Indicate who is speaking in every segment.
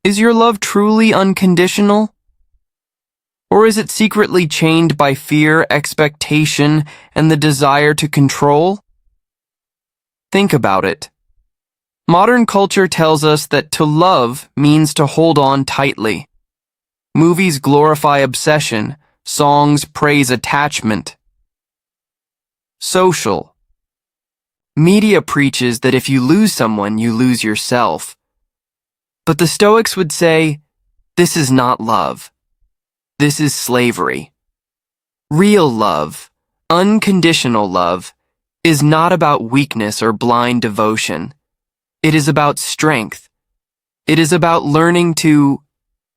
Speaker 1: Is your love truly unconditional? Or is it secretly chained by fear, expectation, and the desire to control? Think about it. Modern culture tells us that to love means to hold on tightly. Movies glorify obsession, songs praise attachment. Social. Media preaches that if you lose someone, you lose yourself. But the Stoics would say, this is not love. This is slavery. Real love, unconditional love, is not about weakness or blind devotion. It is about strength. It is about learning to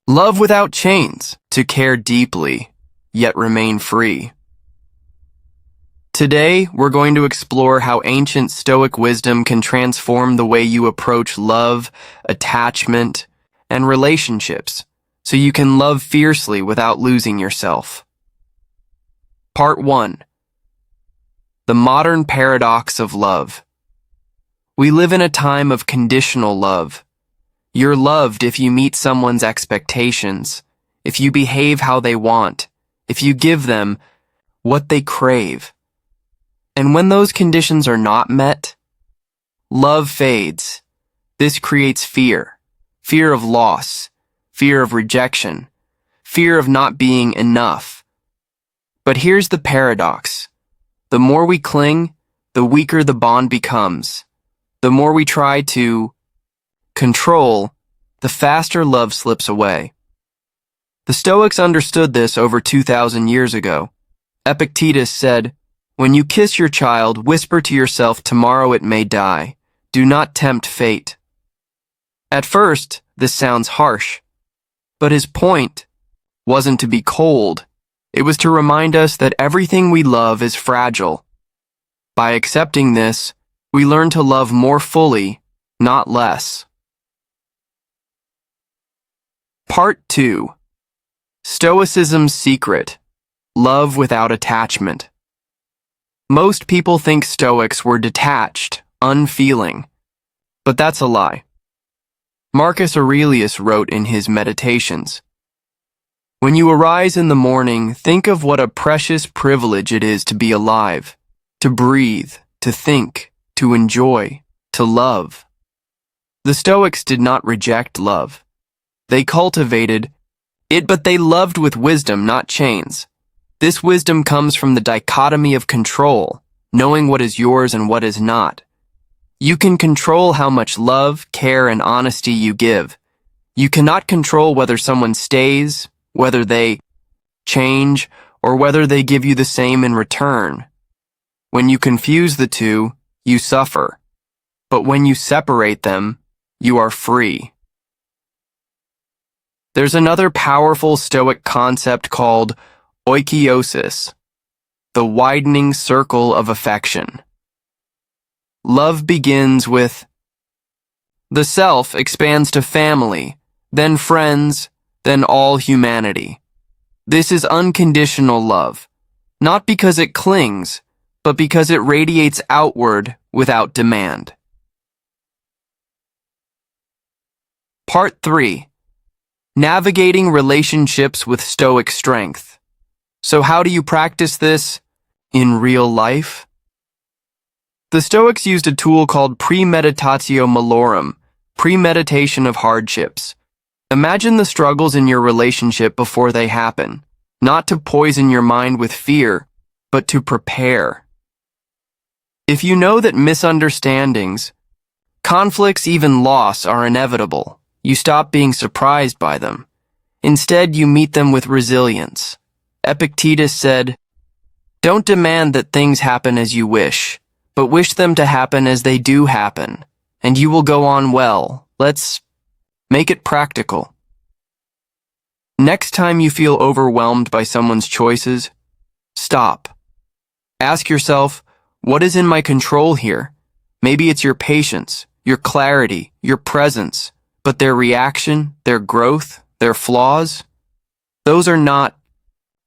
Speaker 1: love without chains, to care deeply, yet remain free. Today, we're going to explore how ancient Stoic wisdom can transform the way you approach love, attachment, and relationships, so you can love fiercely without losing yourself. Part 1. The modern paradox of love. We live in a time of conditional love. You're loved if you meet someone's expectations, if you behave how they want, if you give them what they crave. And when those conditions are not met, love fades. This creates fear. Fear of loss, fear of rejection, fear of not being enough. But here's the paradox. The more we cling, the weaker the bond becomes. The more we try to control, the faster love slips away. The Stoics understood this over 2,000 years ago. Epictetus said, "When you kiss your child, whisper to yourself, tomorrow it may die. Do not tempt fate." At first, this sounds harsh, but his point wasn't to be cold. It was to remind us that everything we love is fragile. By accepting this, we learn to love more fully, not less. Part 2. Stoicism's Secret. Love without attachment. Most people think Stoics were detached, unfeeling, but that's a lie. Marcus Aurelius wrote in his Meditations, "When you arise in the morning, think of what a precious privilege it is to be alive, to breathe, to think, to enjoy, to love." The Stoics did not reject love. They cultivated it, but they loved with wisdom, not chains. This wisdom comes from the dichotomy of control, knowing what is yours and what is not. You can control how much love, care, and honesty you give. You cannot control whether someone stays, whether they change, or whether they give you the same in return. When you confuse the two, you suffer. But when you separate them, you are free. There's another powerful Stoic concept called oikiosis, the widening circle of affection. Love begins with the self, expands to family, then friends, then all humanity. This is unconditional love, not because it clings, but because it radiates outward without demand. Part 3. Navigating relationships with Stoic strength. So how do you practice this in real life? The Stoics used a tool called premeditatio malorum, premeditation of hardships. Imagine the struggles in your relationship before they happen, not to poison your mind with fear, but to prepare. If you know that misunderstandings, conflicts, even loss are inevitable, you stop being surprised by them. Instead, you meet them with resilience. Epictetus said, "Don't demand that things happen as you wish, but wish them to happen as they do happen, and you will go on well." Let's make it practical. Next time you feel overwhelmed by someone's choices, stop. Ask yourself, what is in my control here? Maybe it's your patience, your clarity, your presence, but their reaction, their growth, their flaws, those are not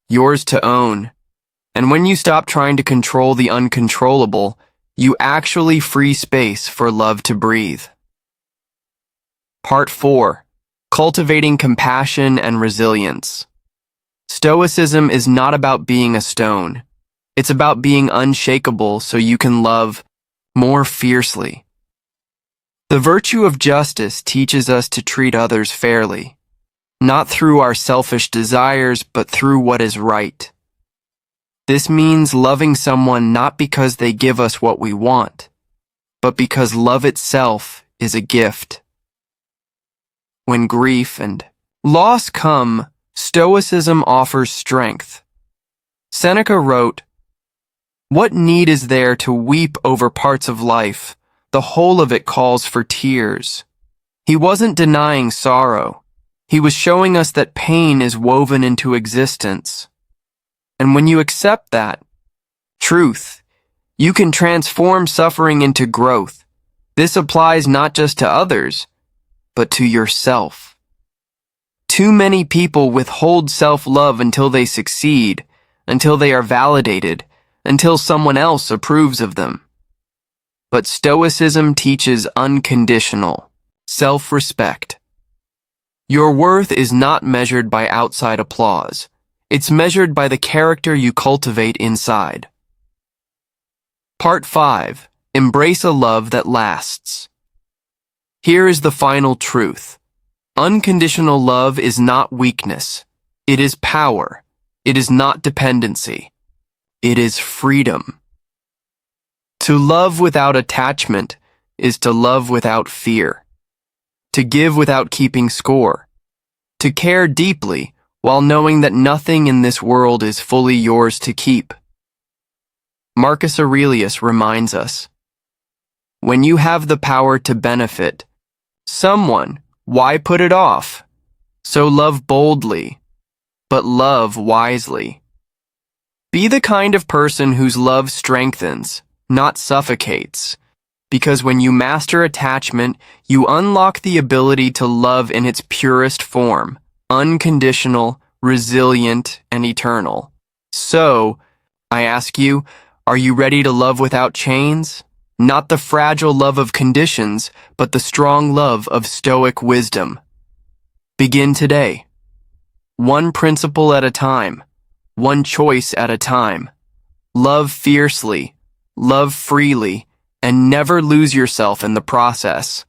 Speaker 1: yours to own. And when you stop trying to control the uncontrollable, you actually free space for love to breathe. Part 4. cultivating compassion and resilience. Stoicism is not about being a stone. It's about being unshakable so you can love more fiercely. The virtue of justice teaches us to treat others fairly, not through our selfish desires, but through what is right. This means loving someone not because they give us what we want, but because love itself is a gift. When grief and loss come, Stoicism offers strength. Seneca wrote, "What need is there to weep over parts of life? The whole of it calls for tears." He wasn't denying sorrow. He was showing us that pain is woven into existence. And when you accept that truth, you can transform suffering into growth. This applies not just to others, but to yourself. Too many people withhold self-love until they succeed, until they are validated, until someone else approves of them. But Stoicism teaches unconditional self-respect. Your worth is not measured by outside applause. It's measured by the character you cultivate inside. Part 5. Embrace a love that lasts. Here is the final truth. Unconditional love is not weakness. It is power. It is not dependency. It is freedom. To love without attachment is to love without fear. To give without keeping score. To care deeply while knowing that nothing in this world is fully yours to keep. Marcus Aurelius reminds us, when you have the power to benefit someone, why put it off? So love boldly, but love wisely. Be the kind of person whose love strengthens, not suffocates, because when you master attachment, you unlock the ability to love in its purest form, unconditional, resilient, and eternal. So, I ask you, are you ready to love without chains? Not the fragile love of conditions, but the strong love of Stoic wisdom. Begin today. One principle at a time, one choice at a time. Love fiercely, love freely, and never lose yourself in the process.